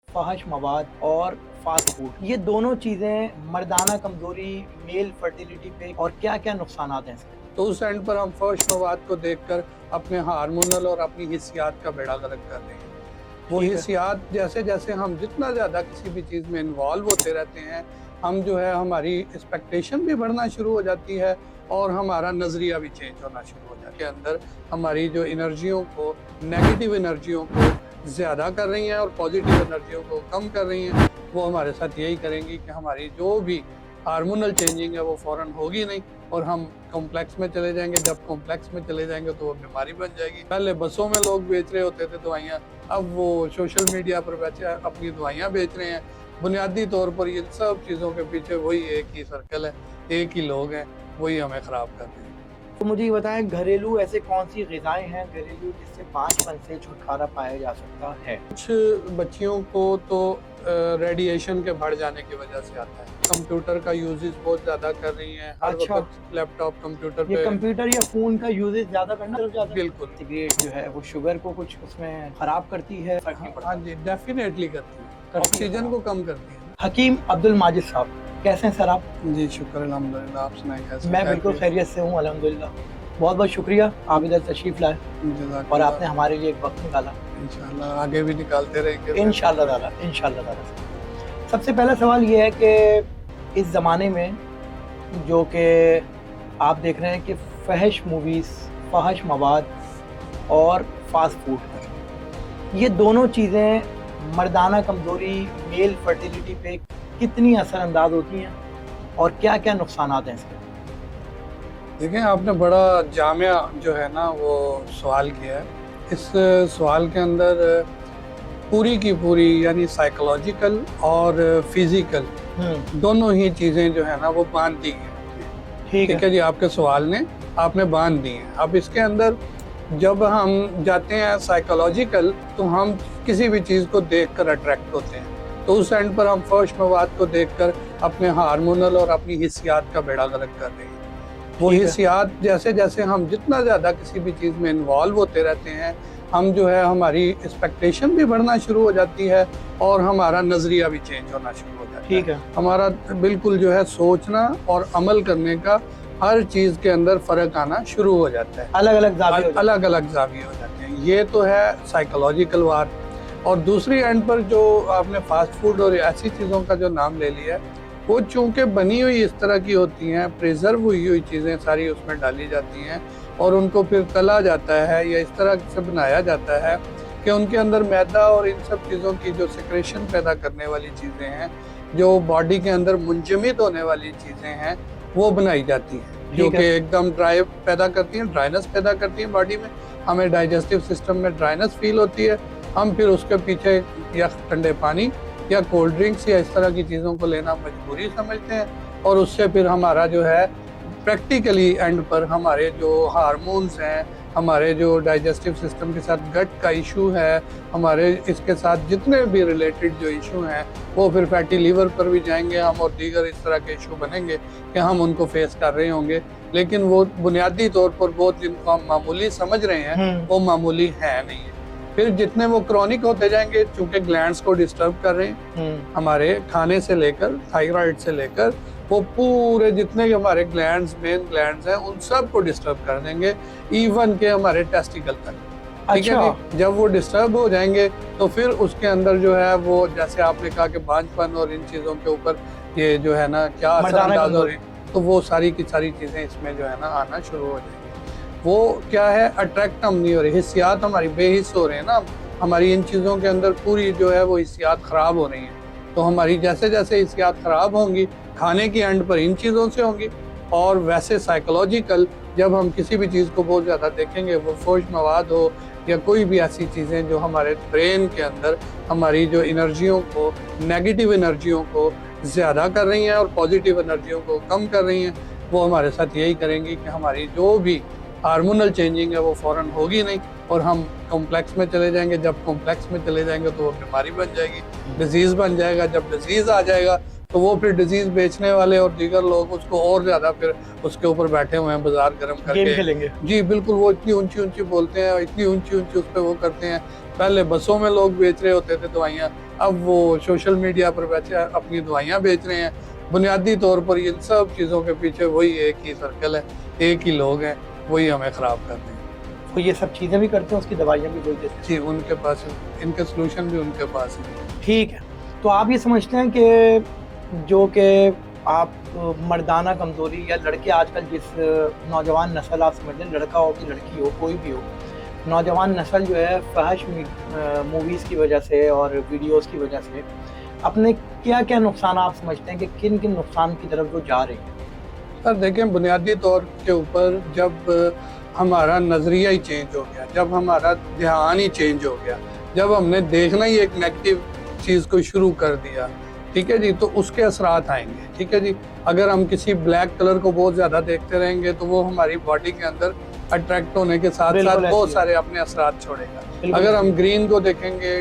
फ़ाहिश मवाद और fast food, ये दोनों चीज़ें मर्दाना कमज़ोरी, मेल फर्टिलिटी पे और क्या-क्या नुकसानात हैं इसके? तो उस एंड पर हम फर्श मवाद को देखकर अपने हार्मोनल और अपनी हिस्सियात का बेड़ा गर्क कर रहे हैं। वो ठीक है। हिस्सियात जैसे जैसे हम जितना ज़्यादा किसी भी चीज़ में इन्वॉल्व होते रहते हैं, हम जो है हमारी एक्सपेक्टेशन भी बढ़ना शुरू हो जाती है और हमारा नज़रिया भी चेंज होना शुरू हो जाता है। के अंदर हमारी जो एनर्जियों को, नेगेटिव एनर्जियों को ज़्यादा कर रही हैं और पॉजिटिव एनर्जियों को कम कर रही हैं। वो हमारे साथ यही करेंगी कि हमारी जो भी हार्मोनल चेंजिंग है वो फ़ौरन होगी नहीं और हम कॉम्प्लेक्स में चले जाएंगे। जब कॉम्प्लेक्स में चले जाएंगे तो वो बीमारी बन जाएगी। पहले बसों में लोग बेच रहे होते थे दवाइयाँ, अब वो सोशल मीडिया पर बैठे अपनी दवाइयाँ बेच रहे हैं। बुनियादी तौर पर ये सब चीज़ों के पीछे वही एक ही सर्कल है, एक ही लोग हैं, वही हमें ख़राब कर रहे हैं। तो मुझे ये बताएं, घरेलू ऐसे कौन-सी ग़िज़ाएँ हैं घरेलू जिससे बांझपन से छुटकारा पाया जा सकता है? कुछ बच्चियों को तो रेडिएशन के बढ़ जाने की वजह से आता है। कंप्यूटर का यूजेज बहुत ज़्यादा कर रही हैं, हर अच्छा। वक्त लैपटॉप कंप्यूटर ये पे। कंप्यूटर या फ़ोन का यूज़ेज ज़्यादा करना ज़्यादा? बिल्कुल। सिगरेट जो है वो शुगर को कुछ उसमें ख़राब करती है? फ़र्क नहीं पड़ता? हाँ जी, डेफिनेटली करती है, ऑक्सीजन को कम करती है। हकीम अब्दुल माजिद साहब, कैसे हैं सर आप? जी शुक्र अल्हम्दुलिल्लाह, आप सुनाएं कैसे? मैं बिल्कुल खैरियत से हूँ अल्हम्दुलिल्लाह। बहुत-बहुत शुक्रिया आप इधर तशरीफ़ लाए और आपने हमारे लिए एक वक्त निकाला। इंशाल्लाह आगे भी निकालते रहेंगे इंशाल्लाह ताला, इंशाल्लाह ताला। सबसे पहला सवाल ये है कि इस ज़माने में जो कि आप देख रहे हैं कि फ़हश मूवीज़, फ़ाहिश मवाद और फ़ास्ट फूड, ये दोनों चीज़ें मर्दाना कमज़ोरी, मेल फर्टिलिटी पे कितनी असरअंदाज होती हैं और क्या-क्या नुकसानात हैं इसके? देखें, आपने बड़ा जामिया जो है ना वो सवाल किया है। इस सवाल के अंदर पूरी की पूरी यानी साइकोलॉजिकल और फिजिकल दोनों ही चीज़ें जो है ना वो बांध दी गई। ठीक है जी, आपके सवाल ने आपने बांध दी हैं। अब इसके अंदर जब हम जाते हैं साइकोलॉजिकल, तो हम किसी भी चीज़ को देखकर अट्रैक्ट होते हैं। तो उस एंड पर हम फर्श मवाद को देखकर अपने हार्मोनल और अपनी हिस्सियात का बेड़ा गर्क कर रहे हैं। वो हिस्सियात जैसे जैसे हम जितना ज़्यादा किसी भी चीज़ में इन्वॉल्व होते रहते हैं, हम जो है हमारी एक्सपेक्टेशन भी बढ़ना शुरू हो जाती है और हमारा नज़रिया भी चेंज होना शुरू हो जाता है। ठीक है। हमारा बिल्कुल जो है सोचना और अमल करने का हर चीज़ के अंदर फ़र्क आना शुरू हो जाता है। अलग-अलग जाविये हो जाते हैं। ये तो है साइकोलॉजिकल वार। और दूसरी एंड पर जो आपने फास्ट फूड और ऐसी चीज़ों का जो नाम ले लिया है, वो चूँकि बनी हुई इस तरह की होती हैं, प्रिजर्व हुई चीज़ें सारी उसमें डाली जाती हैं और उनको फिर तला जाता है या इस तरह से बनाया जाता है कि उनके अंदर मैदा और इन सब चीज़ों की जो सिक्रेशन पैदा करने वाली चीज़ें हैं, जो बॉडी के अंदर मुंजमद होने वाली चीज़ें हैं, वो बनाई जाती हैं, जो कि एकदम ड्राई पैदा करती हैं, ड्राइनेस पैदा करती हैं बॉडी में। हमें डाइजेस्टिव सिस्टम में ड्राइनेस फील होती है। हम फिर उसके पीछे या ठंडे पानी या कोल्ड ड्रिंक्स या इस तरह की चीज़ों को लेना मजबूरी समझते हैं और उससे फिर हमारा जो है प्रैक्टिकली एंड पर हमारे जो हार्मोन्स हैं, हमारे जो डाइजेस्टिव सिस्टम के साथ गट का इशू है, हमारे इसके साथ जितने भी रिलेटेड जो इशू हैं, वो फिर फैटी लीवर पर भी जाएंगे हम और दीगर इस तरह के इशू बनेंगे कि हम उनको फेस कर रहे होंगे। लेकिन वो बुनियादी तौर पर वो जिनको हम मामूली समझ रहे हैं, वो मामूली है नहीं है। फिर जितने वो क्रॉनिक होते जाएंगे, चूँकि ग्लैंड्स को डिस्टर्ब कर रहे हैं, हमारे खाने से लेकर थायराइड से लेकर वो पूरे जितने भी हमारे ग्लैंड्स, मेन ग्लैंड्स हैं, उन सब को डिस्टर्ब कर देंगे, इवन के हमारे टेस्टिकल तक। ठीक है जी? जब वो डिस्टर्ब हो जाएंगे तो फिर उसके अंदर जो है वो, जैसे आपने कहा कि बांझपन और इन चीज़ों के ऊपर ये जो है ना क्या असरअंदाज हो रही है, तो वो सारी की सारी चीज़ें इसमें जो है ना आना शुरू हो जाएंगी। वो क्या है, अट्रैक्ट हम नहीं हो रही, हिस्सियात हमारी बेहिस हो रहे हैं ना, हमारी इन चीज़ों के अंदर पूरी जो है वो हिस्सियात ख़राब हो रही हैं। तो हमारी जैसे जैसे हिस्सियात ख़राब होंगी, खाने की एंड पर इन चीज़ों से होंगी। और वैसे साइकोलॉजिकल जब हम किसी भी चीज़ को बहुत ज़्यादा देखेंगे, वो फौज मवाद हो या कोई भी ऐसी चीज़ें जो हमारे ब्रेन के अंदर हमारी जो एनर्जियों को, नेगेटिव एनर्जियों को ज़्यादा कर रही हैं और पॉजिटिव एनर्जियों को कम कर रही हैं, वो हमारे साथ यही करेंगी कि हमारी जो भी हार्मोनल चेंजिंग है वो फ़ौरन होगी नहीं और हम कॉम्प्लेक्स में चले जाएंगे। जब कॉम्प्लेक्स में चले जाएंगे तो वो बीमारी बन जाएगी, डिजीज़ बन जाएगा। जब डिजीज़ आ जाएगा तो वो फिर डिजीज बेचने वाले और दीगर लोग उसको और ज्यादा फिर उसके ऊपर बैठे हुए हैं बाजार गर्म गेम करके। खेलेंगे। जी बिल्कुल, वो इतनी ऊंची ऊंची बोलते हैं, इतनी ऊंची ऊंची उस पर वो करते हैं। पहले बसों में लोग बेच रहे होते थे दवाइयाँ, अब वो सोशल मीडिया पर बैठे अपनी दवाइयाँ बेच रहे हैं। बुनियादी तौर पर इन सब चीज़ों के पीछे वही एक ही सर्कल है, एक ही लोग हैं, वही हमें ख़राब कर रहे हैं। वो ये सब चीज़ें भी करते हैं, उसकी दवाइयाँ भी वही देते हैं। जी, उनके पास इनके सोल्यूशन भी उनके पास है। ठीक है, तो आप ये समझते हैं कि जो कि आप मर्दाना कमज़ोरी या लड़के आजकल जिस नौजवान नस्ल आप समझ लें, लड़का हो कि लड़की हो, कोई भी हो, नौजवान नस्ल जो है फहश मूवीज़ की वजह से और वीडियोज़ की वजह से अपने क्या क्या नुकसान आप समझते हैं कि किन किन नुकसान की तरफ वो जा रही है? सर देखें, बुनियादी तौर के ऊपर जब हमारा नज़रिया ही चेंज हो गया, जब हमारा ध्यान ही चेंज हो गया, जब हमने देखना ही एक नेगेटिव चीज़ को शुरू कर दिया, ठीक है जी, तो उसके असरात आएंगे। ठीक है जी, अगर हम किसी ब्लैक कलर को बहुत ज़्यादा देखते रहेंगे तो वो हमारी बॉडी के अंदर अट्रैक्ट होने के साथ साथ बहुत सारे अपने असरात छोड़ेगा। अगर हम ग्रीन को देखेंगे,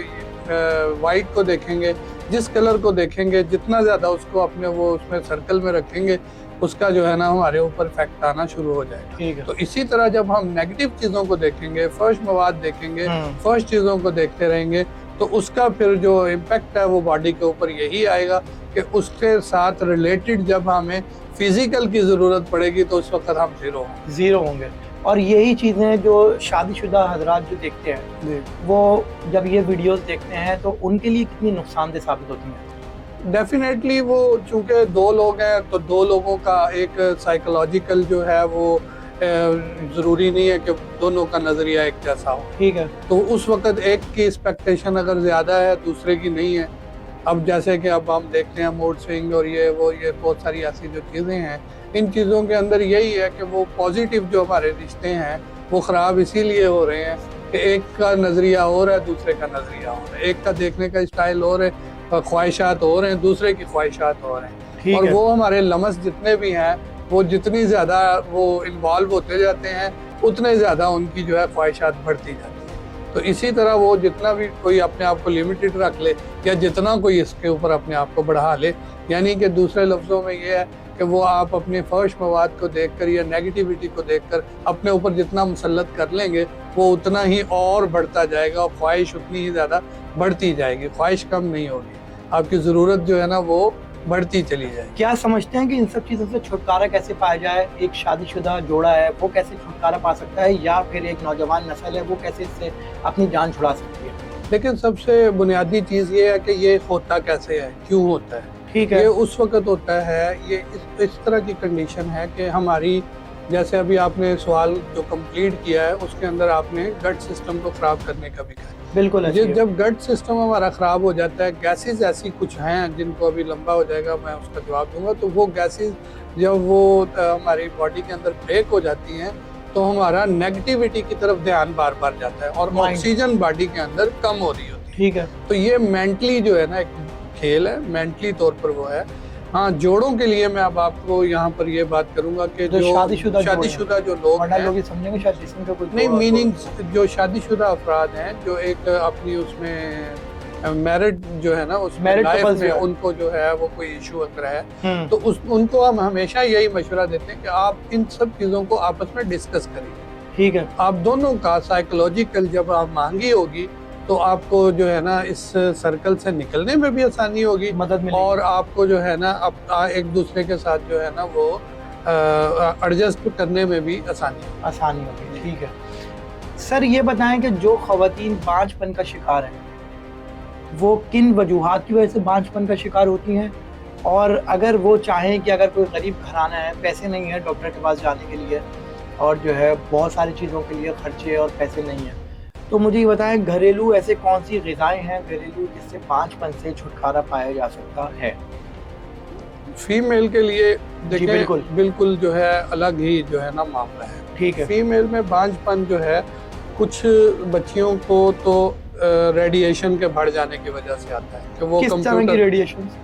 वाइट को देखेंगे, जिस कलर को देखेंगे, जितना ज़्यादा उसको अपने वो उसमें सर्कल में रखेंगे, उसका जो है ना हमारे ऊपर इफेक्ट आना शुरू हो जाएगा। तो इसी तरह जब हम नेगेटिव चीज़ों को देखेंगे, फर्श मवाद देखेंगे, फर्श चीज़ों को देखते रहेंगे, तो उसका फिर जो इम्पैक्ट है वो बॉडी के ऊपर यही आएगा कि उसके साथ रिलेटेड जब हमें फिजिकल की ज़रूरत पड़ेगी तो उस वक्त हम ज़ीरो होंगे। और यही चीज़ें जो शादीशुदा हजरात जो देखते हैं, वो जब ये वीडियोस देखते हैं तो उनके लिए कितनी नुकसानदेह साबित होती हैं? डेफिनेटली वो चूँकि दो लोग हैं तो दो लोगों का एक साइकोलॉजिकल जो है वो ज़रूरी नहीं है कि दोनों का नज़रिया एक जैसा हो। ठीक है, तो उस वक्त एक की एक्सपेक्टेशन अगर ज़्यादा है, दूसरे की नहीं है। अब जैसे कि अब हम देखते हैं मूड स्विंग और ये बहुत सारी ऐसी जो चीज़ें हैं, इन चीज़ों के अंदर यही है कि वो पॉजिटिव जो हमारे रिश्ते हैं वो ख़राब इसीलिए हो रहे हैं कि एक का नज़रिया और है, दूसरे का नज़रिया और है, एक का देखने का स्टाइल और है, ख्वाहिशात और हैं, दूसरे की ख्वाहिशात और हैं। और वो हमारे लम्स जितने भी हैं वो जितनी ज़्यादा वो इन्वॉल्व होते जाते हैं उतने ज़्यादा उनकी जो है ख्वाहिशात बढ़ती जाती है। तो इसी तरह वो जितना भी कोई अपने आप को लिमिटेड रख ले या जितना कोई इसके ऊपर अपने आप को बढ़ा ले, यानी कि दूसरे लफ्ज़ों में ये है कि वो आप अपने फर्श मवाद को देखकर या नेगेटिविटी को देखकर अपने ऊपर जितना मुसल्लत कर लेंगे वो उतना ही और बढ़ता जाएगा और ख्वाहिश उतनी ही ज़्यादा बढ़ती जाएगी, ख्वाहिश कम नहीं होगी, आपकी ज़रूरत जो है ना वो बढ़ती चली जाएगी। क्या समझते हैं कि इन सब चीज़ों से छुटकारा कैसे पाया जाए? एक शादीशुदा जोड़ा है वो कैसे छुटकारा पा सकता है, या फिर एक नौजवान नस्ल है वो कैसे इससे अपनी जान छुड़ा सकती है? लेकिन सबसे बुनियादी चीज़ ये है कि ये होता कैसे है, क्यों होता है। ठीक है, ये उस वक्त होता है, ये इस तरह की कंडीशन है कि हमारी, जैसे अभी आपने सवाल जो कंप्लीट किया है उसके अंदर आपने गट सिस्टम को ख़राब करने का भी कहा। बिल्कुल। जब गट सिस्टम हमारा ख़राब हो जाता है, गैसेस ऐसी कुछ हैं जिनको अभी लंबा हो जाएगा मैं उसका जवाब दूंगा, तो वो गैसेस जब वो हमारी बॉडी के अंदर ब्रेक हो जाती हैं तो हमारा नेगेटिविटी की तरफ ध्यान बार बार जाता है और ऑक्सीजन बॉडी के अंदर कम हो रही होती है। ठीक है, तो ये मेंटली जो है ना एक खेल है, मेंटली तौर पर वो है। हाँ, जोड़ों के लिए मैं अब आपको यहाँ पर ये बात करूंगा कि जो शादीशुदा जो लोग हैं, लोग समझेंगे शायद इसमें का कोई नहीं मीनिंग, जो शादीशुदा अफराद हैं जो एक अपनी उसमें मैरिड जो है ना उसमें लाइफ में उनको जो है वो कोई इशू अगर है तो उनको हम हमेशा यही मशवरा देते हैं कि आप इन सब चीज़ों को आपस में डिस्कस करिए। ठीक है, आप दोनों का साइकोलॉजिकल जब आप मांगी होगी तो आपको जो है ना इस सर्कल से निकलने में भी आसानी होगी, मदद मिलेगी, और आपको जो है ना एक दूसरे के साथ जो है ना वो एडजस्ट करने में भी आसानी होगी। ठीक है सर, ये बताएं कि जो ख़वातीन बांझपन का शिकार हैं वो किन वजूहात की वजह से बांझपन का शिकार होती हैं, और अगर वो चाहें कि अगर कोई गरीब घराना है, पैसे नहीं है डॉक्टर के पास जाने के लिए और जो है बहुत सारी चीज़ों के लिए खर्चे और पैसे नहीं हैं, तो मुझे ये बताएं घरेलू ऐसे कौन सी ग़िज़ाएं हैं घरेलू जिससे बांझपन से छुटकारा पाया जा सकता है? फीमेल के लिए देखिए बिल्कुल जो है अलग ही जो है ना मामला है। ठीक है, फीमेल में बांझपन जो है कुछ बच्चियों को तो रेडिएशन के बढ़ जाने की वजह से आता है कि वो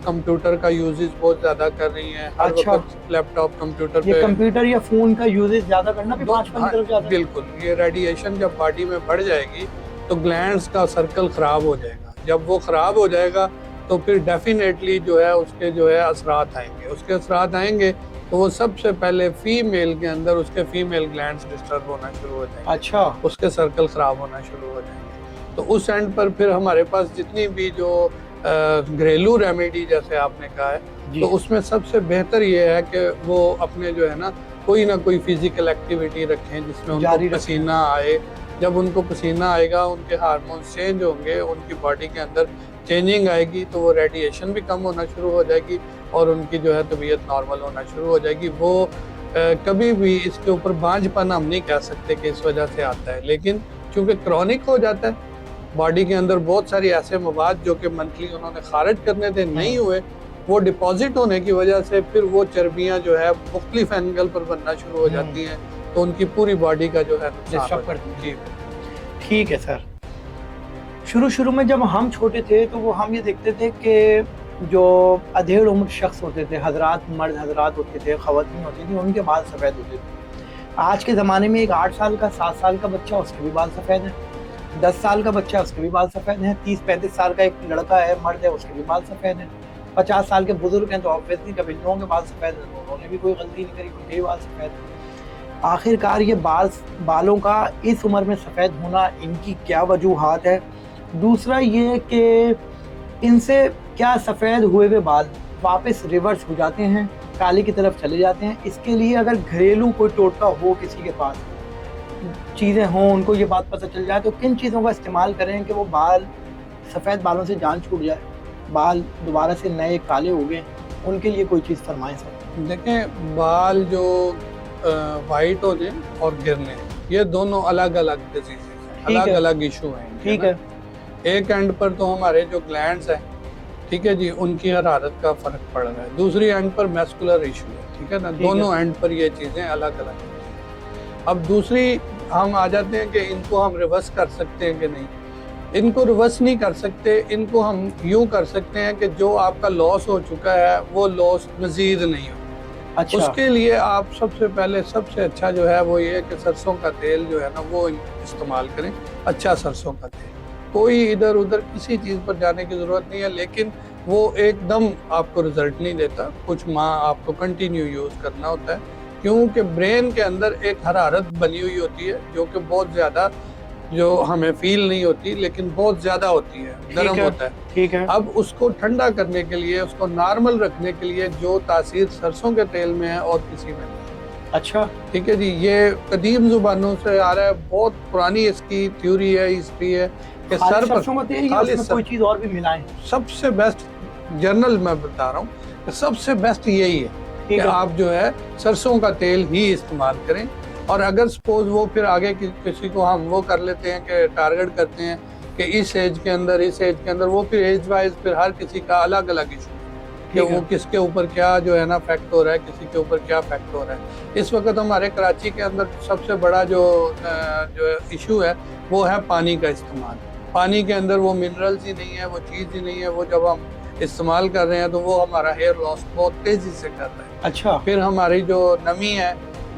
कंप्यूटर का यूजेज बहुत ज्यादा कर रही हैं, हर वक्त लैपटॉप कंप्यूटर पे, कंप्यूटर या फोन का यूजेज ज्यादा करना भी बांझपन की तरफ जाता है। बिल्कुल, ये रेडिएशन जब बॉडी में बढ़ जाएगी तो ग्लैंड्स का सर्कल खराब हो जाएगा, जब वो खराब हो जाएगा तो फिर डेफिनेटली जो है उसके जो है असरात आएंगे। उसके असरात आएंगे तो वो सबसे पहले फीमेल के अंदर उसके फीमेल ग्लैंड्स डिस्टर्ब होना शुरू हो जाएंगे। अच्छा। उसके सर्कल खराब होना शुरू हो जाएंगे। तो उस एंड पर फिर हमारे पास जितनी भी जो घरेलू रेमेडी जैसे आपने कहा है, तो उसमें सबसे बेहतर ये है कि वो अपने जो है ना कोई ना कोई फिजिकल एक्टिविटी रखें जिसमें उनको पसीना आए। जब उनको पसीना आएगा उनके हार्मोन्स चेंज होंगे, उनकी बॉडी के अंदर चेंजिंग आएगी, तो वो रेडिएशन भी कम होना शुरू हो जाएगी और उनकी जो है तबीयत नॉर्मल होना शुरू हो जाएगी। वो कभी भी इसके ऊपर बांझपन हम नहीं कह सकते कि इस वजह से आता है, लेकिन चूंकि क्रॉनिक हो जाता है, बॉडी के अंदर बहुत सारी ऐसे मवाद जो कि मंथली उन्होंने खारिज करने थे नहीं हुए, वो डिपॉजिट होने की वजह से फिर वो चर्बियाँ जो है मुख्तलिफ एंगल पर बनना शुरू हो जाती हैं, तो उनकी पूरी बॉडी का जो है डिस्टर्ब करती है। ठीक है सर। शुरू में जब हम छोटे थे तो वो हम ये देखते थे कि जो अधेड़ उम्र शख्स होते थे, हजरात, मर्द हजरात होते थे, ख़वातीन होती थी, उनके बाल सफ़ेद होते थे। आज के ज़माने में एक 8 साल का 7 साल का बच्चा, उसके भी बाल सफ़ेद हैं। 10 साल का बच्चा, उसके भी बाल सफ़ेद हैं। 30-35 साल का एक लड़का है, मर्द है, उसके भी बाल सफ़ेद हैं। 50 साल के बुजुर्ग हैं तो ऑब्वियसली कभी लोगों के बाल सफ़ेद हैं, उन्होंने भी कोई गलती नहीं करी, उनके भी बाल सफ़ेद हैं। आखिरकार ये बालों का इस उम्र में सफ़ेद होना, इनकी क्या वजूहात है? दूसरा ये कि इनसे क्या सफ़ेद हुए हुए बाल वापस रिवर्स हो जाते हैं, काले की तरफ चले जाते हैं? इसके लिए अगर घरेलू कोई टोटका हो, किसी के पास चीज़ें हों, उनको ये बात पता चल जाए, तो किन चीज़ों का इस्तेमाल करें कि वो बाल सफ़ेद बालों से जान छूट जाए, बाल दोबारा से नए काले हो गए? उनके लिए कोई चीज़ फरमाएं सर। देखें, बाल जो वाइट होने और गिरने, ये दोनों अलग अलग डिजीजेस हैं, अलग अलग इशू हैं। ठीक है। एक एंड पर तो हमारे जो ग्लैंड्स हैं, ठीक है जी, उनकी हरारत का फर्क पड़ रहा है। दूसरी एंड पर मैस्कुलर इशू है, ठीक है ना। दोनों एंड पर ये चीज़ें अलग अलग हैं। अब दूसरी हम आ जाते हैं कि इनको हम रिवर्स कर सकते हैं कि नहीं। इनको रिवर्स नहीं कर सकते, इनको हम यूँ कर सकते हैं कि जो आपका लॉस हो चुका है वो लॉस मज़ीद नहीं हो। अच्छा। उसके लिए आप सबसे पहले सबसे अच्छा जो है वो ये कि सरसों का तेल जो है ना वो इस्तेमाल करें, अच्छा सरसों का तेल। कोई इधर उधर किसी चीज़ पर जाने की ज़रूरत नहीं है, लेकिन वो एकदम आपको रिजल्ट नहीं देता। कुछ माह आपको कंटिन्यू यूज़ करना होता है, क्योंकि ब्रेन के अंदर एक हरारत बनी हुई होती है जो कि बहुत ज़्यादा, जो हमें फील नहीं होती लेकिन बहुत ज़्यादा होती है, गर्म होता है। ठीक है। अब उसको ठंडा करने के लिए, उसको नॉर्मल रखने के लिए जो तासीर सरसों के तेल में है और किसी में नहीं। अच्छा। ठीक है जी, ये कदीम जुबानों से आ रहा है, बहुत पुरानी इसकी थ्योरी है, हिस्ट्री है कि सर पर कोई चीज़ और भी मिलाएं। सबसे बेस्ट जर्नल मैं बता रहा हूँ, सबसे बेस्ट यही है कि आप जो है सरसों का तेल ही इस्तेमाल करें। और अगर सपोज वो फिर आगे किसी को हम वो कर लेते हैं कि टारगेट करते हैं कि इस एज के अंदर, वो फिर एज वाइज फिर हर किसी का अलग अलग इशू कि वो किसके ऊपर क्या जो है ना इफेक्ट हो रहा है, किसी के ऊपर क्या इफेक्ट हो रहा है। इस वक्त हमारे कराची के अंदर सबसे बड़ा जो इशू है वो है पानी का इस्तेमाल। पानी के अंदर वो मिनरल्स ही नहीं है, वो चीज़ ही नहीं है। वो जब हम इस्तेमाल कर रहे हैं तो वो हमारा हेयर लॉस बहुत तेज़ी से कर रहा है। अच्छा। फिर हमारी जो नमी है,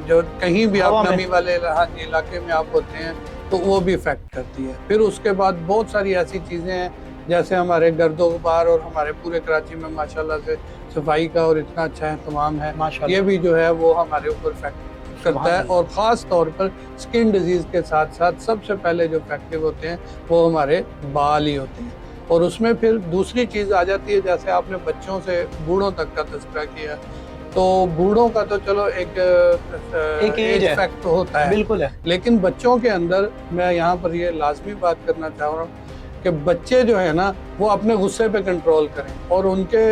जो कहीं भी आप नमी वाले इलाके में आप होते हैं तो वो भी इफेक्ट करती है। फिर उसके बाद बहुत सारी ऐसी चीज़ें हैं जैसे हमारे गर्दो गुबार, और हमारे पूरे कराची में माशाल्लाह से सफाई का और इतना अच्छा एहतमाम है, ये भी जो है वो हमारे ऊपर इफेक्ट करता है। और ख़ास तौर पर स्किन डिजीज़ के साथ साथ सबसे पहले जो इफेक्टिव होते हैं वो हमारे बाल ही होते हैं। और उसमें फिर दूसरी चीज़ आ जाती है, जैसे आपने बच्चों से बूढ़ों तक का तज़किरा किया, तो बूढ़ों का तो चलो एक एज इफेक्ट होता है, बिल्कुल है। लेकिन बच्चों के अंदर मैं यहाँ पर ये लाजमी बात करना चाह रहा हूँ कि बच्चे जो है ना वो अपने गुस्से पे कंट्रोल करें, और उनके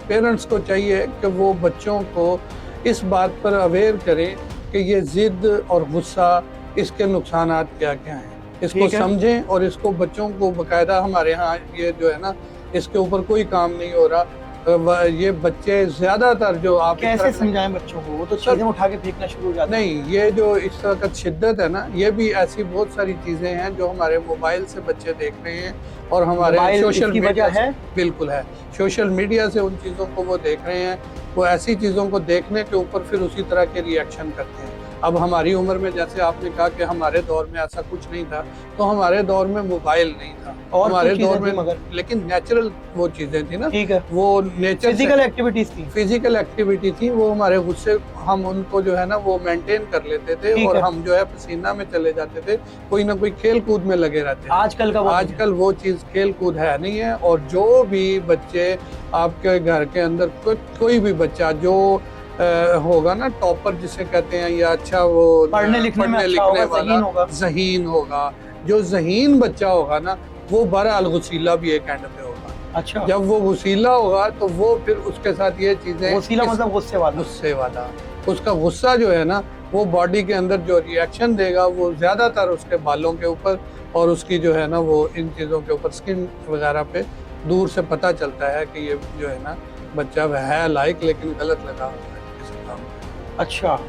पेरेंट्स को चाहिए कि वो बच्चों को इस बात पर अवेयर करें कि ये ज़िद और गुस्सा, इसके नुकसानात क्या क्या हैं, इसको समझें। और इसको बच्चों को बाकायदा, हमारे यहाँ ये जो है ना इसके ऊपर कोई काम नहीं हो रहा। ये बच्चे ज्यादातर जो आप कैसे समझाएं बच्चों को, वो तो चीजें उठा के फेंकना शुरू हो जाते हैं। नहीं, ये जो इस तरह का शिद्दत है ना, ये भी ऐसी बहुत सारी चीजें हैं जो हमारे मोबाइल से बच्चे देख रहे हैं, और हमारे सोशल मीडिया है, बिल्कुल है, सोशल मीडिया से उन चीज़ों को वो देख रहे हैं। वो ऐसी चीज़ों को देखने के ऊपर फिर उसी तरह के रिएक्शन करते हैं। अब हमारी उम्र में, जैसे आपने कहा कि हमारे दौर में ऐसा कुछ नहीं था, तो हमारे दौर में मोबाइल नहीं था, और हमारे कुछ दौर चीजें में, थी मगर लेकिन नेचुरल वो चीजें थी ना, ठीक है, वो नेचर फिजिकल एक्टिविटीज थी। फिजिकल एक्टिविटी थी, वो हमारे गुस्से हम उनको जो है ना वो मेंटेन कर लेते थे, ठीक और है। हम जो है पसीना में चले जाते थे, कोई ना कोई खेल कूद में लगे रहते थे। आजकल का वो नहीं है। आजकल वो चीज खेल कूद है नहीं है, और जो भी बच्चे आपके घर के अंदर कोई भी बच्चा जो होगा ना टॉपर जिसे कहते हैं, या अच्छा वो पढ़ने लिखने में अच्छा होगा, ज़हीन होगा। ज़हीन होगा, जो ज़हीन बच्चा होगा ना वो बहरहाल गुस्सीला भी एक एंड पे होगा। अच्छा, जब वो गुस्सीला होगा तो वो फिर उसके साथ ये चीजें, वसीला मतलब गुस्से वाला। गुस्से वाला, उसका गुस्सा जो है ना वो बॉडी के अंदर जो रिएक्शन देगा वो ज्यादातर उसके बालों के ऊपर और उसकी जो है ना वो इन चीजों के ऊपर, स्किन वगैरह पे दूर से पता चलता है कि ये जो है ना बच्चा वह है लाइक, लेकिन गलत लगा हुआ है किसी काम में। अच्छा,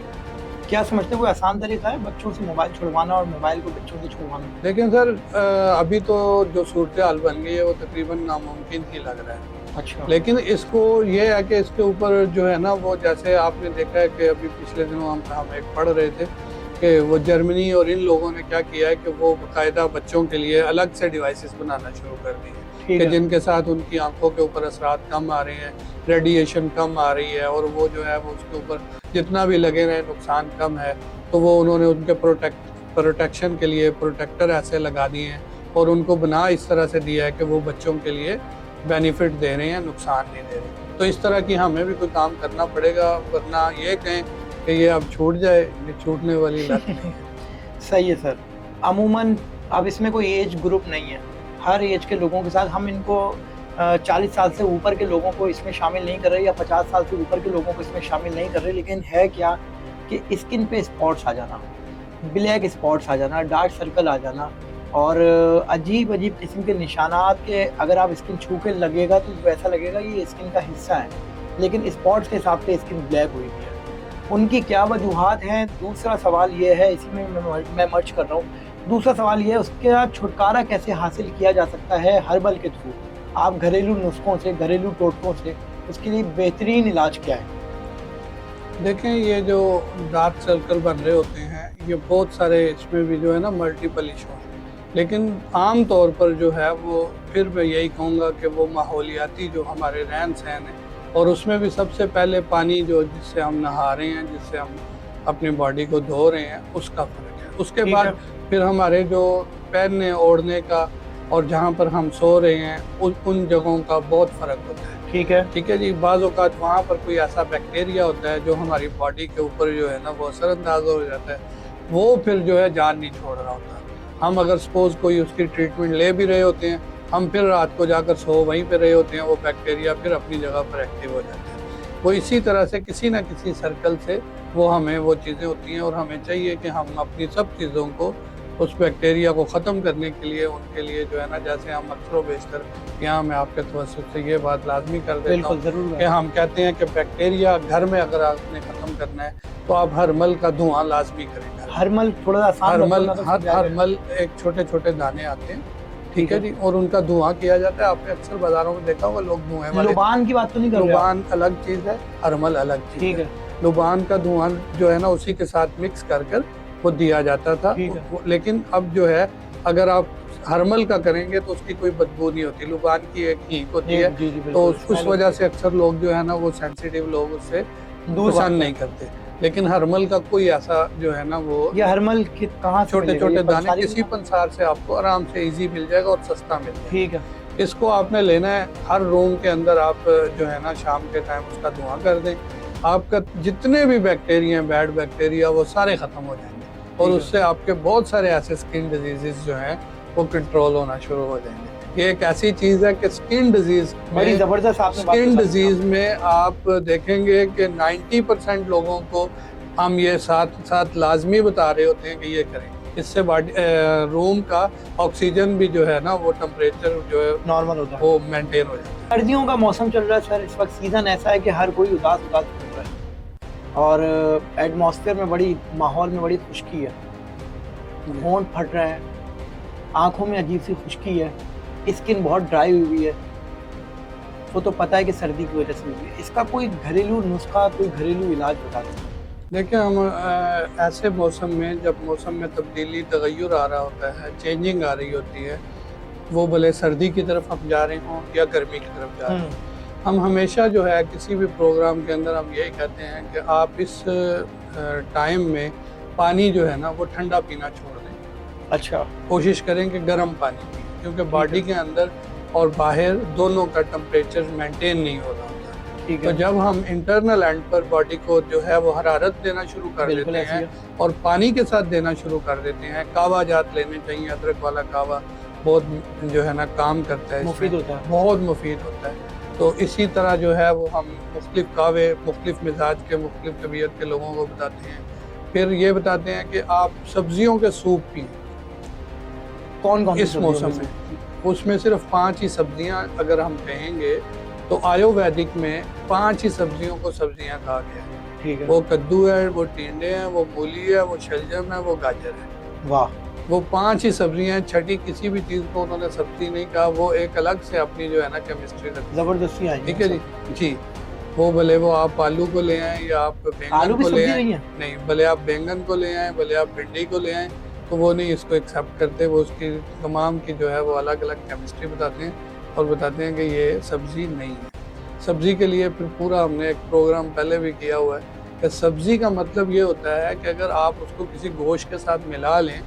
क्या समझते हो कोई आसान तरीका है बच्चों से मोबाइल छुड़वाना और मोबाइल को बच्चों से छुड़वाना? लेकिन सर अभी तो जो सूरत हाल बन गई है वो तकरीबन नामुमकिन ही लग रहा है। अच्छा, लेकिन इसको ये है कि इसके ऊपर जो है ना वो, जैसे आपने देखा है कि अभी पिछले दिनों हम एक पढ़ रहे थे कि वो जर्मनी और इन लोगों ने क्या किया है कि वो बाकायदा बच्चों के लिए अलग से डिवाइसेस बनाना शुरू कर दी है ठीक कि है। जिनके साथ उनकी आंखों के ऊपर असरात कम आ रहे हैं, रेडिएशन कम आ रही है, और वो जो है वो उसके ऊपर जितना भी लगे रहे नुकसान कम है, तो वो उन्होंने उनके प्रोटेक्शन के लिए प्रोटेक्टर ऐसे लगा दिए हैं और उनको बना इस तरह से दिया है कि वो बच्चों के लिए बेनिफिट दे रहे हैं, नुकसान नहीं दे रहे। तो इस तरह की हमें भी कोई काम करना पड़ेगा, वरना ये कहें कि ये अब छूट जाए, ये छूटने वाली लत नहीं है। सही है सर। अमूमन अब इसमें कोई एज ग्रुप नहीं है, हर एज के लोगों के साथ हम इनको 40 साल से ऊपर के लोगों को इसमें शामिल नहीं कर रहे या 50 साल से ऊपर के लोगों को इसमें शामिल नहीं कर रहे, लेकिन है क्या कि स्किन पे स्पॉट्स आ जाना, ब्लैक स्पॉट्स आ जाना, डार्क सर्कल आ जाना और अजीब अजीब किस्म के निशानात के, अगर आप स्किन छू के लगेगा तो वैसा लगेगा ये स्किन का हिस्सा है, लेकिन स्पॉट्स के हिसाब से स्किन ब्लैक हुई हुई है। उनकी क्या वजूहात हैं? दूसरा सवाल ये है, इसी में मैं मर्ज कर रहा हूँ। दूसरा सवाल ये है, उसका छुटकारा कैसे हासिल किया जा सकता है हर्बल के थ्रू? आप घरेलू नुस्खों से, घरेलू टोटकों से, उसके लिए बेहतरीन इलाज क्या है? देखें, ये जो डार्क सर्कल बन रहे होते हैं ये बहुत सारे, इसमें भी जो है ना मल्टीपल इशू हैं, लेकिन आम तौर पर जो है वो, फिर मैं यही कहूँगा कि वो माहौलियाती जो हमारे रहन सहन है, और उसमें भी सबसे पहले पानी जो जिससे हम नहा रहे हैं, जिससे हम अपनी बॉडी को धो रहे हैं, उसका फ़र्क है। उसके बाद फिर हमारे जो पहनने ओढ़ने का और जहाँ पर हम सो रहे हैं उन जगहों का बहुत फ़र्क होता है। ठीक है, ठीक है जी। बाज़ औक़ात वहाँ पर कोई ऐसा बैक्टीरिया होता है जो हमारी बॉडी के ऊपर जो है ना वो असरअंदाज हो जाता है, वो फिर जो है जान नहीं छोड़ रहा होता। हम अगर सपोज़ कोई उसकी ट्रीटमेंट ले भी रहे होते हैं, हम फिर रात को जाकर सो वहीं पे रहे होते हैं, वो बैक्टीरिया फिर अपनी जगह पर एक्टिव हो जाता है। वो इसी तरह से किसी न किसी सर्कल से वो हमें वो चीज़ें होती हैं, और हमें चाहिए कि हम अपनी सब चीज़ों को, उस बैक्टीरिया को ख़त्म करने के लिए, उनके लिए जो है ना, जैसे हम अक्सर बेशतर यहाँ मैं आपके तवज्जुह से ये बात लाजमी कर देता हूँ कि हम कहते हैं कि बैक्टीरिया घर में अगर आपने ख़त्म करना है तो आप हरमल का धुआं लाजमी करें। हरमल थोड़ा आसान, हरमल एक छोटे छोटे दाने आते हैं, ठीक है जी, और उनका धुआं किया जाता है। आपने अक्सर बाजारों में देखा होगा लोग धुएं वाले। लुबान की बात तो नहीं कर रहे? लुबान अलग चीज़ है, हरमल अलग चीज़ ठीक है। लुबान का धुआं जो है ना उसी के साथ मिक्स कर कर वो दिया जाता था, लेकिन अब जो है अगर आप हरमल का करेंगे तो उसकी कोई बदबू नहीं होती, लुबान की एक हीक होती है, तो उस वजह से अक्सर लोग जो है ना वो सेंसिटिव लोग उससे पसंद नहीं करते। लेकिन हरमल का कोई ऐसा जो है ना वो, ये हरमल कहाँ से छोटे छोटे दाने किसी पंसार से आपको आराम से इजी मिल जाएगा और सस्ता मिल जाएगा। ठीक है। इसको आपने लेना है, हर रूम के अंदर आप जो है ना शाम के टाइम उसका धुआं कर दें, आपका जितने भी बैक्टीरिया बैड बैक्टीरिया वो सारे खत्म हो जाएंगे, और उससे आपके बहुत सारे ऐसे स्किन डिजीजेस जो हैं वो कंट्रोल होना शुरू हो जाएंगे। ये एक ऐसी चीज़ है कि स्किन डिजीज, बड़ी जबरदस्त आपने बात स्किन डिजीज में आप देखेंगे कि 90% लोगों को हम ये साथ साथ लाजमी बता रहे होते हैं कि ये करें, इससे रूम का ऑक्सीजन भी जो है ना वो टेम्परेचर जो है नॉर्मल होता है, वो मेंटेन हो जाता है। सर्दियों का मौसम चल रहा है सर, इस वक्त सीजन ऐसा है कि हर कोई उदास उदास घूम रहा है और एटमॉस्फेयर में बड़ी, माहौल में बड़ी खुश्की है, होंठ फट रहे हैं, आंखों में अजीब सी खुश्की है, स्किन बहुत ड्राई हुई है, वो तो पता है कि सर्दी की वजह से हुई है। इसका कोई घरेलू नुस्खा, कोई घरेलू इलाज बता दें? देखिए हम ऐसे मौसम में, जब मौसम में तब्दीली तगय्युर आ रहा होता है, चेंजिंग आ रही होती है, वो भले सर्दी की तरफ हम जा रहे हों या गर्मी की तरफ जा रहे हों, हम हमेशा जो है किसी भी प्रोग्राम के अंदर हम यही कहते हैं कि आप इस टाइम में पानी जो है ना वो ठंडा पीना छोड़ दें। अच्छा, कोशिश करें कि गर्म पानी पिए, क्योंकि बॉडी के अंदर और बाहर दोनों का टेम्परेचर मेंटेन नहीं हो रहा होता। ठीक तो है। जब हम इंटरनल एंड पर बॉडी को जो है वो हरारत देना शुरू कर बिल्कुल देते ऐसे हैं ही है। और पानी के साथ देना शुरू कर देते हैं, कावा जात लेने चाहिए, अदरक वाला कावा बहुत जो है ना काम करता है, मुफीद इसमें होता है। बहुत मुफीद होता है। तो इसी तरह जो है वो हम मुख्तलिफ कावे मुख्तलिफ मिजाज के मुख्तलिफ तबीयत के लोगों को बताते हैं। फिर ये बताते हैं कि आप सब्जियों के सूप पिए कौन कौन इस मौसम में। उसमें सिर्फ 5 ही सब्जियां अगर हम कहेंगे तो आयुर्वेदिक में 5 ही सब्जियों को सब्जियां कहा गया है। ठीक है। वो कद्दू है, वो टिंडे हैं, वो मूली है, वो शलजम है, वो गाजर है। वाह। वो 5 ही सब्जियां हैं, छठी किसी भी चीज़ को उन्होंने सब्जी नहीं कहा, वो एक अलग से अपनी जो है ना केमिस्ट्री रखती है। जबरदस्ती आई। ठीक है जी जी। वो भले वो आप आलू को ले आए या आप आलू बैंगन की को ले सब्जी आए, नहीं है? नहीं भले आप बैंगन को ले आए, भले आप भिंडी को ले आए, तो वो नहीं इसको एक्सेप्ट करते। वो उसकी तमाम की जो है वो अलग अलग केमिस्ट्री बताते हैं और बताते हैं कि ये सब्जी नहीं है। सब्जी के लिए फिर पूरा हमने एक प्रोग्राम पहले भी किया हुआ है कि सब्जी का मतलब ये होता है कि अगर आप उसको किसी गोश्त के साथ मिला लें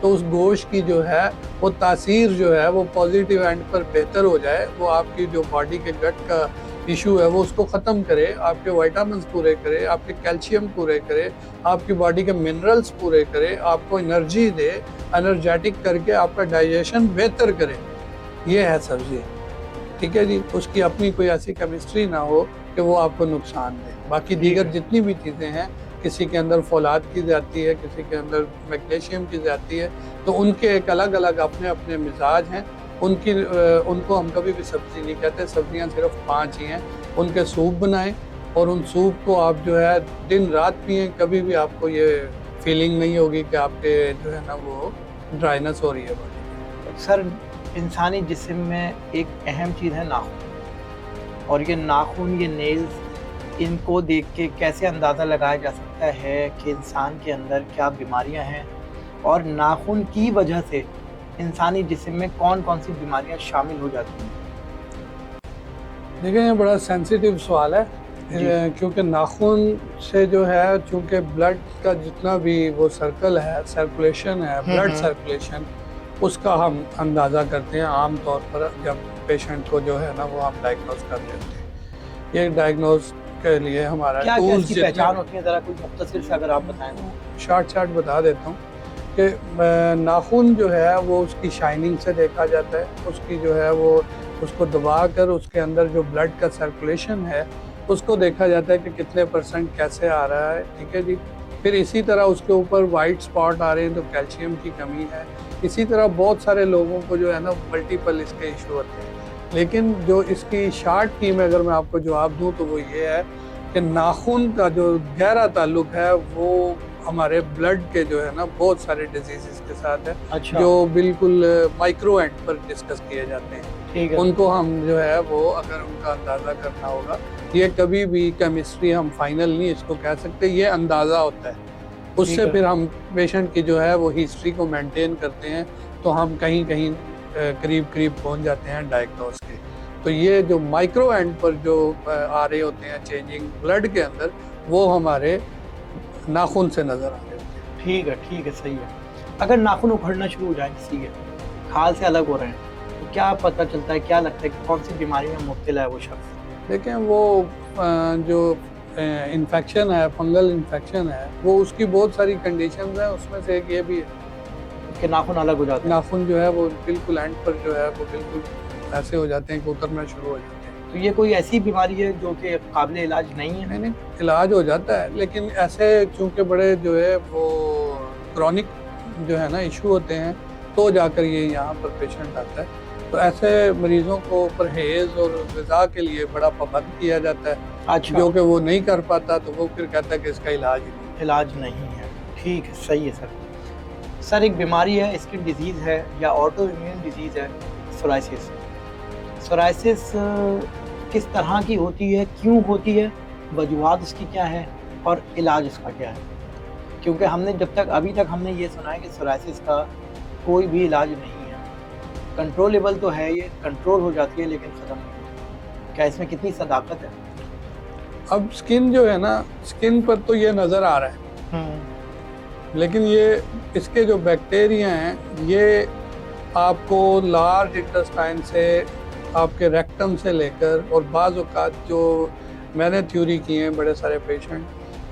तो उस गोश्त की जो है वो तासीर जो है वो पॉजिटिव एंड पर बेहतर हो जाए, वो आपकी जो बॉडी के गट का इशू है वो उसको ख़त्म करे, आपके विटामिन्स पूरे करे, आपके कैल्शियम पूरे करे, आपकी बॉडी के मिनरल्स पूरे करे, आपको एनर्जी दे, एनर्जेटिक करके आपका डाइजेशन बेहतर करे। ये है सब्जी। ठीक है जी। उसकी अपनी कोई ऐसी केमिस्ट्री ना हो कि वो आपको नुकसान दे। बाकी दीगर जितनी भी चीज़ें हैं, किसी के अंदर फौलाद की जाती है, किसी के अंदर मैग्नीशियम की जाती है, तो उनके एक अलग अलग अपने अपने मिजाज हैं। उनको हम कभी भी सब्जी नहीं कहते। सब्जियां सिर्फ 5 ही हैं। उनके सूप बनाएं और उन सूप को आप जो है दिन रात पिए, कभी भी आपको ये फीलिंग नहीं होगी कि आपके जो है ना वो ड्राइनेस हो रही है बॉडी। सर, इंसानी जिस्म में एक अहम चीज़ है नाखून, और ये नाखून, ये नेल्स, इनको देख के कैसे अंदाज़ा लगाया जा सकता है कि इंसान के अंदर क्या बीमारियां हैं, और नाखून की वजह से इंसानी जिस्म में कौन कौन सी बीमारियां शामिल हो जाती हैं? देखिए ये बड़ा सेंसिटिव सवाल है, क्योंकि नाखून से जो है, चूँकि ब्लड का जितना भी वो सर्कल है, सर्कुलेशन है, ब्लड सर्कुलेशन, उसका हम अंदाज़ा करते हैं आम तौर पर जब पेशेंट को जो है ना वो हम डायग्नोज कर लेते हैं। ये डायग्नोज के लिए हमारा क्या टूल्स इसकी पहचान होती है, ज़रा कुछ मुख्तसर से अगर आप बताएं तो। शॉर्ट बता देता हूँ कि नाखून जो है वो उसकी शाइनिंग से देखा जाता है, उसकी जो है वो उसको दबा कर उसके अंदर जो ब्लड का सर्कुलेशन है उसको देखा जाता है कि कितने % कैसे आ रहा है। ठीक है जी। फिर इसी तरह उसके ऊपर वाइट स्पॉट आ रहे हैं तो कैल्शियम की कमी है। इसी तरह बहुत सारे लोगों को जो है ना मल्टीपल इसके इशू होते हैं। लेकिन जो इसकी शॉर्ट की में अगर मैं आपको जवाब दूं तो वो ये है कि नाखून का जो गहरा ताल्लुक है वो हमारे ब्लड के जो है ना बहुत सारे डिजीज़ के साथ है। अच्छा। जो बिल्कुल माइक्रो एंड पर डिस्कस किए जाते हैं। ठीक है। उनको हम जो है वो अगर उनका अंदाज़ा करना होगा, ये कभी भी केमिस्ट्री हम फाइनल नहीं इसको कह सकते, ये अंदाज़ा होता है। उससे फिर हम पेशेंट की जो है वो हिस्ट्री को मेंटेन करते हैं, तो हम कहीं कहीं करीब पहुंच जाते हैं डायग्नोज के। तो ये जो माइक्रो एंड पर जो आ रहे होते हैं चेंजिंग ब्लड के अंदर, वो हमारे नाखून से नज़र आ रहे होते हैं। ठीक है, सही है। अगर नाखून उखड़ना शुरू हो जाए किसी के, खाल से अलग हो रहे हैं, तो क्या पता चलता है, क्या लगता है कि कौन सी बीमारी में मुब्तला है वो शख्स? देखें वो जो इन्फेक्शन है, फंगल इन्फेक्शन है, वो उसकी बहुत सारी कंडीशंस हैं। उसमें से एक ये भी है कि नाखून अलग हो जाते हैं। नाखून जो है वो बिल्कुल एंड पर जो है वो बिल्कुल ऐसे हो जाते हैं कि उतरना शुरू हो जाते हैं। तो ये कोई ऐसी बीमारी है जो कि काबिल इलाज नहीं है? नहीं, इलाज हो जाता है, लेकिन ऐसे चूँकि बड़े जो है वो क्रॉनिक जो है ना इशू होते हैं, तो जाकर ये यहाँ पर पेशेंट आता है। तो ऐसे मरीजों को परहेज और ग़िज़ा के लिए बड़ा पाबंद किया जाता है। अच्छा। जो कि वो नहीं कर पाता तो वो फिर कहता है कि इसका इलाज ही नहीं। इलाज नहीं है। ठीक है, सही है सर। सर, एक बीमारी है, स्किन डिजीज़ है या ऑटो इम्यून डिजीज़ है, सोराइसिस। सोराइसिस किस तरह की होती है, क्यों होती है, वजूहात उसकी क्या है, और इलाज इसका क्या है? क्योंकि हमने अभी तक हमने ये सुना है कि सोराइसिस का कोई भी इलाज नहीं है, कंट्रोलेबल तो है, ये कंट्रोल हो जाती है लेकिन ख़त्म नहीं होती। क्या इसमें कितनी सदाकत है? अब स्किन जो है ना, स्किन पर तो ये नज़र आ रहा है, लेकिन ये इसके जो बैक्टीरिया हैं ये आपको लार्ज इंटेस्टाइन से, आपके रेक्टम से लेकर, और बाज़ औक़ात जो मैंने थ्योरी की हैं बड़े सारे पेशेंट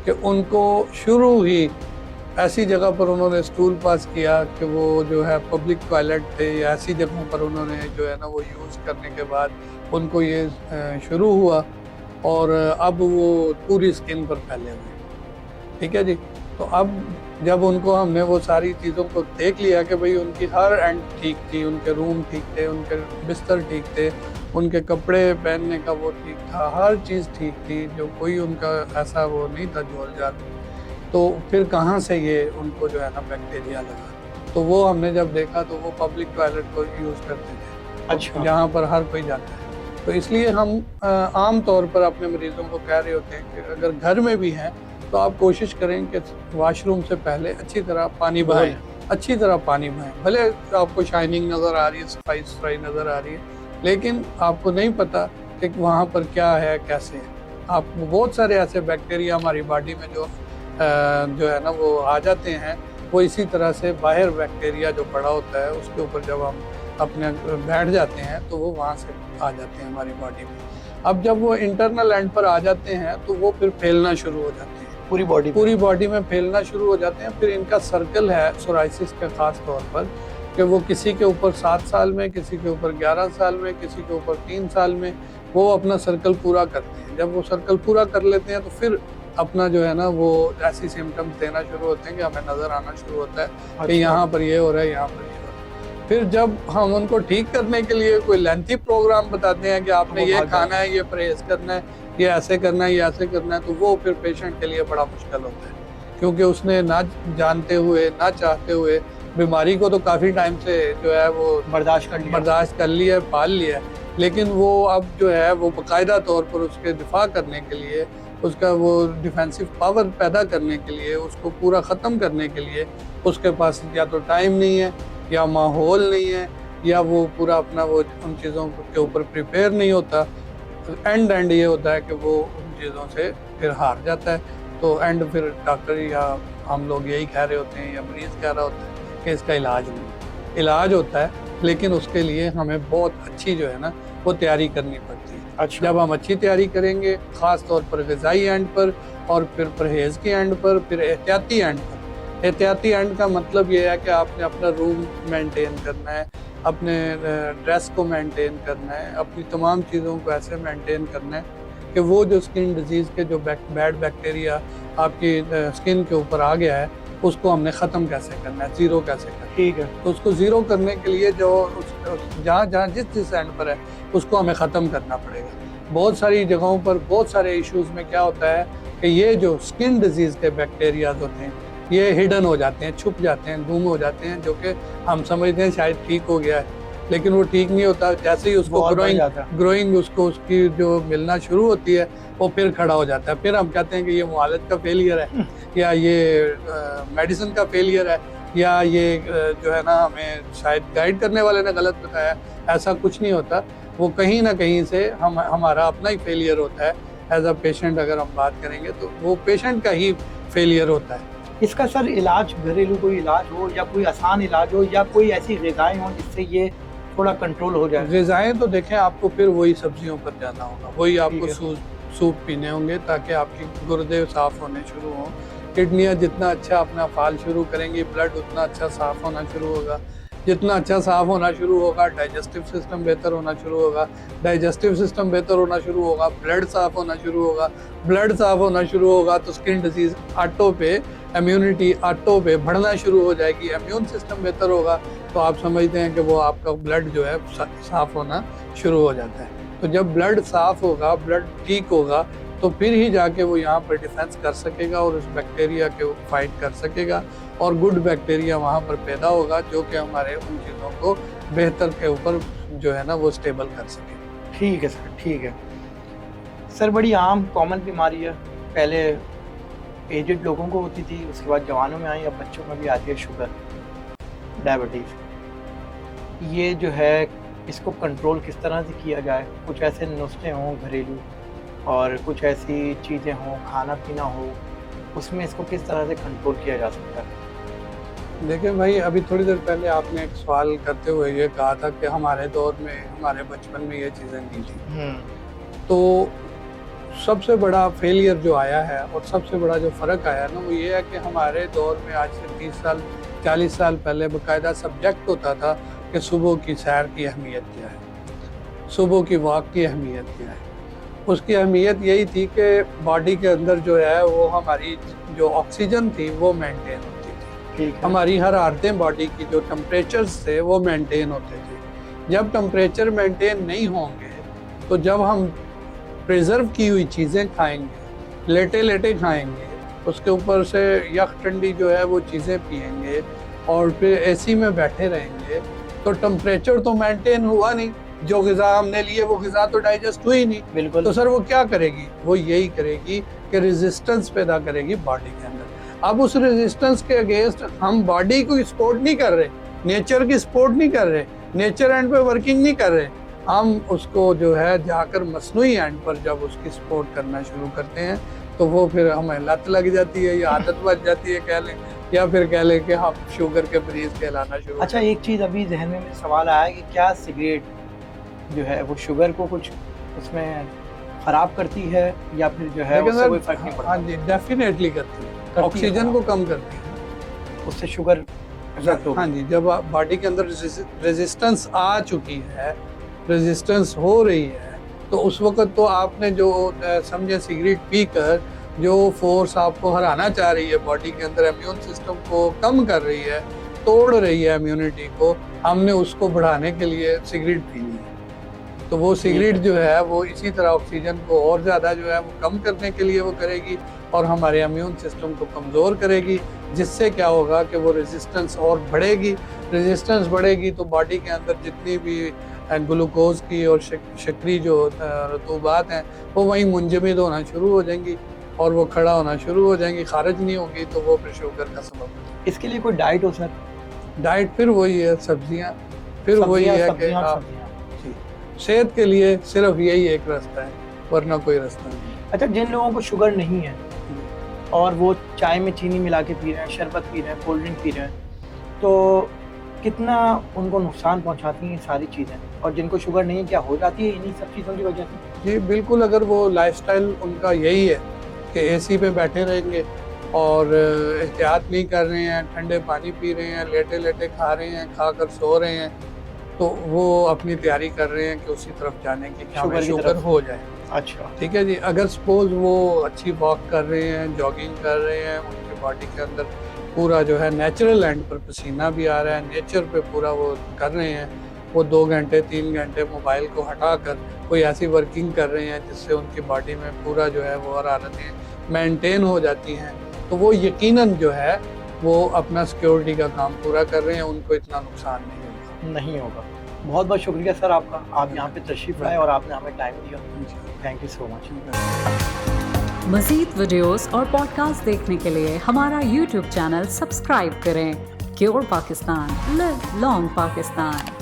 कि उनको शुरू ही ऐसी जगह पर उन्होंने स्टूल पास किया कि वो जो है पब्लिक टॉयलेट थे या ऐसी जगहों पर उन्होंने जो है ना वो यूज़ करने के बाद उनको ये शुरू हुआ और अब वो पूरी स्किन पर फैले हुए। ठीक है जी। तो अब जब उनको हमने वो सारी चीज़ों को देख लिया कि भाई उनकी हर एंड ठीक थी, उनके रूम ठीक थे, उनके बिस्तर ठीक थे, उनके कपड़े पहनने का वो ठीक था, हर चीज़ ठीक थी, जो कोई उनका ऐसा वो नहीं था झोल झाल, तो फिर कहाँ से ये उनको जो है ना बैक्टीरिया लगा। तो वो हमने जब देखा तो वो पब्लिक टॉयलेट को यूज़ करते थे, अच्छा, जहाँ पर हर कोई जाता है। तो इसलिए हम आम तौर पर अपने मरीज़ों को कह रहे होते हैं कि अगर घर में भी हैं तो आप कोशिश करें कि वॉशरूम से पहले अच्छी तरह पानी बहाएं, अच्छी तरह पानी बहाएं। भले आपको शाइनिंग नज़र आ रही है, सफाई नज़र आ रही है, लेकिन आपको नहीं पता कि वहाँ पर क्या है, कैसे है। आप बहुत सारे ऐसे बैक्टीरिया हमारी बॉडी में जो है ना वो आ जाते हैं, वो इसी तरह से बाहर बैक्टीरिया जो पड़ा होता है उसके ऊपर जब हम अपने बैठ जाते हैं तो वो वहाँ से आ जाते हैं हमारी बॉडी में। अब जब वो इंटरनल एंड पर आ जाते हैं तो वो फिर फैलना शुरू हो जाते हैं, पूरी बॉडी में फैलना शुरू हो जाते हैं। फिर इनका सर्कल है सोराइसिस का ख़ास तौर पर कि वो किसी के ऊपर 7 साल में, किसी के ऊपर 11 साल में, किसी के ऊपर 3 साल में वो अपना सर्कल पूरा करते हैं। जब वो सर्कल पूरा कर लेते हैं तो फिर अपना जो है ना वो ऐसी सिम्टम्स देना शुरू होते हैं कि हमें नज़र आना शुरू होता है कि यहाँ पर ये हो रहा है, यहाँ पर ये हो रहा है। फिर जब हम उनको ठीक करने के लिए कोई लेंथी प्रोग्राम बताते हैं कि आपने ये खाना है, ये परहेज करना है, ये ऐसे करना है, ये ऐसे करना है, तो वो फिर पेशेंट के लिए बड़ा मुश्किल होता है, क्योंकि उसने ना जानते हुए, ना चाहते हुए बीमारी को तो काफ़ी टाइम से जो है वो बर्दाश्त कर लिया, पाल लिया, लेकिन वो अब जो है वो बाकायदा तौर पर उसके दिफा करने के लिए, उसका वो डिफेंसिव पावर पैदा करने के लिए, उसको पूरा ख़त्म करने के लिए उसके पास या तो टाइम नहीं है, या माहौल नहीं है, या वो पूरा अपना वो उन चीज़ों के ऊपर प्रिपेयर नहीं होता। एंड ये होता है कि वो उन चीज़ों से फिर हार जाता है। तो एंड फिर डॉक्टर या हम लोग यही कह रहे होते हैं या मरीज़ कह रहा होता है कि इसका इलाज नहीं। इलाज होता है, लेकिन उसके लिए हमें बहुत अच्छी जो है ना वो तैयारी करनी पड़ती है। अच्छा। जब हम अच्छी तैयारी करेंगे, ख़ास तौर पर ग़िज़ाई एंड पर, और फिर परहेज़ के एंड पर, फिर एहतियाती एंड पर। एहतियाती एंड का मतलब ये है कि आपने अपना रूम मेंटेन करना है, अपने ड्रेस को मेंटेन करना है, अपनी तमाम चीज़ों को ऐसे मेंटेन करना है कि वो जो स्किन डिजीज़ के जो बैड बैक्टीरिया आपकी स्किन के ऊपर आ गया है उसको हमने ख़त्म कैसे करना है, ज़ीरो कैसे करना है। ठीक है। तो उसको ज़ीरो करने के लिए जो जहाँ जिस एंड पर है उसको हमें ख़त्म करना पड़ेगा। बहुत सारी जगहों पर बहुत सारे इश्यूज़ में क्या होता है कि ये जो स्किन डिजीज़ के बैक्टीरियाज होते हैं ये हिडन हो जाते हैं, छुप जाते हैं, गुम हो जाते हैं, जो कि हम समझते हैं शायद ठीक हो गया है, लेकिन वो ठीक नहीं होता। जैसे ही उसको ग्रोइंग उसको उसकी जो मिलना शुरू होती है वो फिर खड़ा हो जाता है। फिर हम कहते हैं कि ये मुआलज का फेलियर है, या ये मेडिसिन का फेलियर है, या ये जो है ना हमें शायद गाइड करने वाले ने गलत बताया। ऐसा कुछ नहीं होता, वो कहीं ना कहीं से हमारा अपना ही फेलियर होता है। एज अ पेशेंट अगर हम बात करेंगे तो वो पेशेंट का ही फेलियर होता है। इसका सर इलाज, घरेलू कोई इलाज हो या कोई आसान इलाज हो या कोई ऐसी ग़िज़ाएँ हों जिससे ये थोड़ा कंट्रोल हो जाए? ग़िज़ाएँ तो देखें, आपको फिर वही सब्जियों पर जाना होगा, वही आपको सूप पीने होंगे ताकि आपकी गुर्दे साफ़ होने शुरू हों। किडनियाँ जितना अच्छा अपना फाल शुरू करेंगी, ब्लड उतना अच्छा साफ़ होना शुरू होगा। जितना अच्छा साफ़ होना शुरू होगा, डाइजेस्टिव सिस्टम बेहतर होना शुरू होगा। डाइजेस्टिव सिस्टम बेहतर होना शुरू होगा, ब्लड साफ़ होना शुरू होगा। ब्लड साफ़ होना शुरू होगा तो स्किन डिजीज़ ऑटो पे, इम्यूनिटी ऑटो पे बढ़ना शुरू हो जाएगी। इम्यून सिस्टम बेहतर होगा तो आप समझते हैं कि वो आपका ब्लड जो है साफ़ होना शुरू हो जाता है। तो जब ब्लड साफ़ होगा, ब्लड ठीक होगा, तो फिर ही जाके वो यहाँ पर डिफेंस कर सकेगा और उस बैक्टीरिया के फाइट कर सकेगा, और गुड बैक्टीरिया वहाँ पर पैदा होगा जो कि हमारे उन चीज़ों को बेहतर के ऊपर जो है ना वो स्टेबल कर सके। ठीक है सर, ठीक है सर। बड़ी आम कॉमन बीमारी है, पहले एजेड लोगों को होती थी, उसके बाद जवानों में आई, अब बच्चों में भी आती है शुगर, डायबिटीज़। ये जो है इसको कंट्रोल किस तरह से किया जाए? कुछ ऐसे नुस्खे हों घरेलू और कुछ ऐसी चीज़ें हों, खाना पीना हो, उसमें इसको किस तरह से कंट्रोल किया जा सकता है? देखिए भाई, अभी थोड़ी देर पहले आपने एक सवाल करते हुए ये कहा था कि हमारे दौर में, हमारे बचपन में ये चीज़ें नहीं थी। तो सबसे बड़ा फेलियर जो आया है और सबसे बड़ा जो फ़र्क आया ना, वो ये है कि हमारे दौर में आज से 30 साल 40 साल पहले बाकायदा सब्जेक्ट होता था कि सुबह की सैर की अहमियत क्या है, सुबह की वॉक की अहमियत क्या है। उसकी अहमियत यही थी कि बॉडी के अंदर जो है वो हमारी जो ऑक्सीजन थी वो मेंटेन होती थी, ठीक है। हमारी हर आदतें बॉडी की जो टेम्परेचर्स थे वो मेंटेन होते थे। जब टेम्परेचर मेंटेन नहीं होंगे तो जब हम प्रिजर्व की हुई चीज़ें खाएंगे, लेटे लेटे खाएंगे, उसके ऊपर से यख ठंडी जो है वो चीज़ें पिएंगे और फिर एसी में बैठे रहेंगे, तो टेम्परेचर तो मेंटेन हुआ नहीं, जो ग़िज़ा हमने लिए वो ग़िज़ा तो डाइजेस्ट हुई नहीं। बिल्कुल। तो सर वो क्या करेगी? वो यही करेगी कि रेजिस्टेंस पैदा करेगी बॉडी के अंदर। अब उस रेजिस्टेंस के अगेंस्ट हम बॉडी को सपोर्ट नहीं कर रहे, नेचर की सपोर्ट नहीं कर रहे, नेचर एंड पे वर्किंग नहीं कर रहे, हम उसको जो है जाकर मसनूई एंड पर जब उसकी सपोर्ट करना शुरू करते हैं तो वो फिर हमें लत लग जाती है या आदत बन जाती है कह लें, या फिर कह लें कि हम शुगर के मरीज कहलाना शुरू। अच्छा, एक चीज़ अभी जहन में सवाल आया कि क्या सिगरेट जो है वो शुगर को कुछ उसमें ख़राब करती है या फिर जो है उससे कोई फ़र्क नहीं पड़ता? हाँ जी, डेफिनेटली करती है, ऑक्सीजन को कम करती है, उससे शुगर इफेक्ट होगा। हाँ जी, जब बॉडी के अंदर रेजिस्टेंस आ चुकी है, रेजिस्टेंस हो रही है, तो उस वक्त तो आपने जो समझे सिगरेट पीकर जो फोर्स आपको हराना चाह रही है बॉडी के अंदर, इम्यून सिस्टम को कम कर रही है, तोड़ रही है इम्यूनिटी को, हमने उसको बढ़ाने के लिए सिगरेट पीनी है। तो वो सिगरेट जो है वो इसी तरह ऑक्सीजन को और ज़्यादा जो है वो कम करने के लिए वो करेगी और हमारे इम्यून सिस्टम को कमज़ोर करेगी, जिससे क्या होगा कि वो रेजिस्टेंस और बढ़ेगी। रेजिस्टेंस बढ़ेगी तो बॉडी के अंदर जितनी भी ग्लूकोज की और शक्री जो रतूबात हैं वो वहीं मुंजमद होना शुरू हो जाएंगी और वो खड़ा होना शुरू हो जाएंगी, खारिज नहीं होगी, तो वो फिर शुगर का सबब है। इसके लिए कोई डाइट हो सर? डाइट फिर वही है, सब्जियां, फिर वही है कि आप सेहत के लिए सिर्फ यही एक रास्ता है, वरना कोई रास्ता नहीं। अच्छा, जिन लोगों को शुगर नहीं है और वो चाय में चीनी मिला के पी रहे हैं, शरबत पी रहे हैं, कोल्ड ड्रिंक पी रहे हैं, तो कितना उनको नुकसान पहुंचाती हैं सारी चीज़ें? और जिनको शुगर नहीं है क्या हो जाती है इन्हीं सब चीज़ों की वजह से? जी बिल्कुल, अगर वो लाइफस्टाइल उनका यही है कि एसी पे बैठे रहेंगे और एहतियात नहीं कर रहे हैं, ठंडे पानी पी रहे हैं, लेटे लेटे खा रहे हैं, खाकर सो रहे हैं, तो वो अपनी तैयारी कर रहे हैं कि उसी तरफ जाने की कि हमें शुगर हो जाए। अच्छा, ठीक है जी। अगर सपोज वो अच्छी वॉक कर रहे हैं, जॉगिंग कर रहे हैं, उनकी बॉडी के अंदर पूरा जो है नेचुरल एंड पर पसीना भी आ रहा है, नेचर पे पूरा वो कर रहे हैं, वो 2 घंटे 3 घंटे मोबाइल को हटाकर कोई ऐसी वर्किंग कर रहे हैं जिससे उनकी बॉडी में पूरा जो है वो हरारतें मेंटेन हो जाती हैं, तो वो यकीनन जो है वो अपना सिक्योरिटी का काम पूरा कर रहे हैं, उनको इतना नुकसान नहीं होगा। बहुत बहुत शुक्रिया सर आपका, आप यहाँ पे तशरीफ़ लाए और आपने हमें टाइम दिया। Thank you so much. मज़ीद वीडियोस और पॉडकास्ट देखने के लिए हमारा YouTube चैनल सब्सक्राइब करें। Cure Pakistan, live long Pakistan.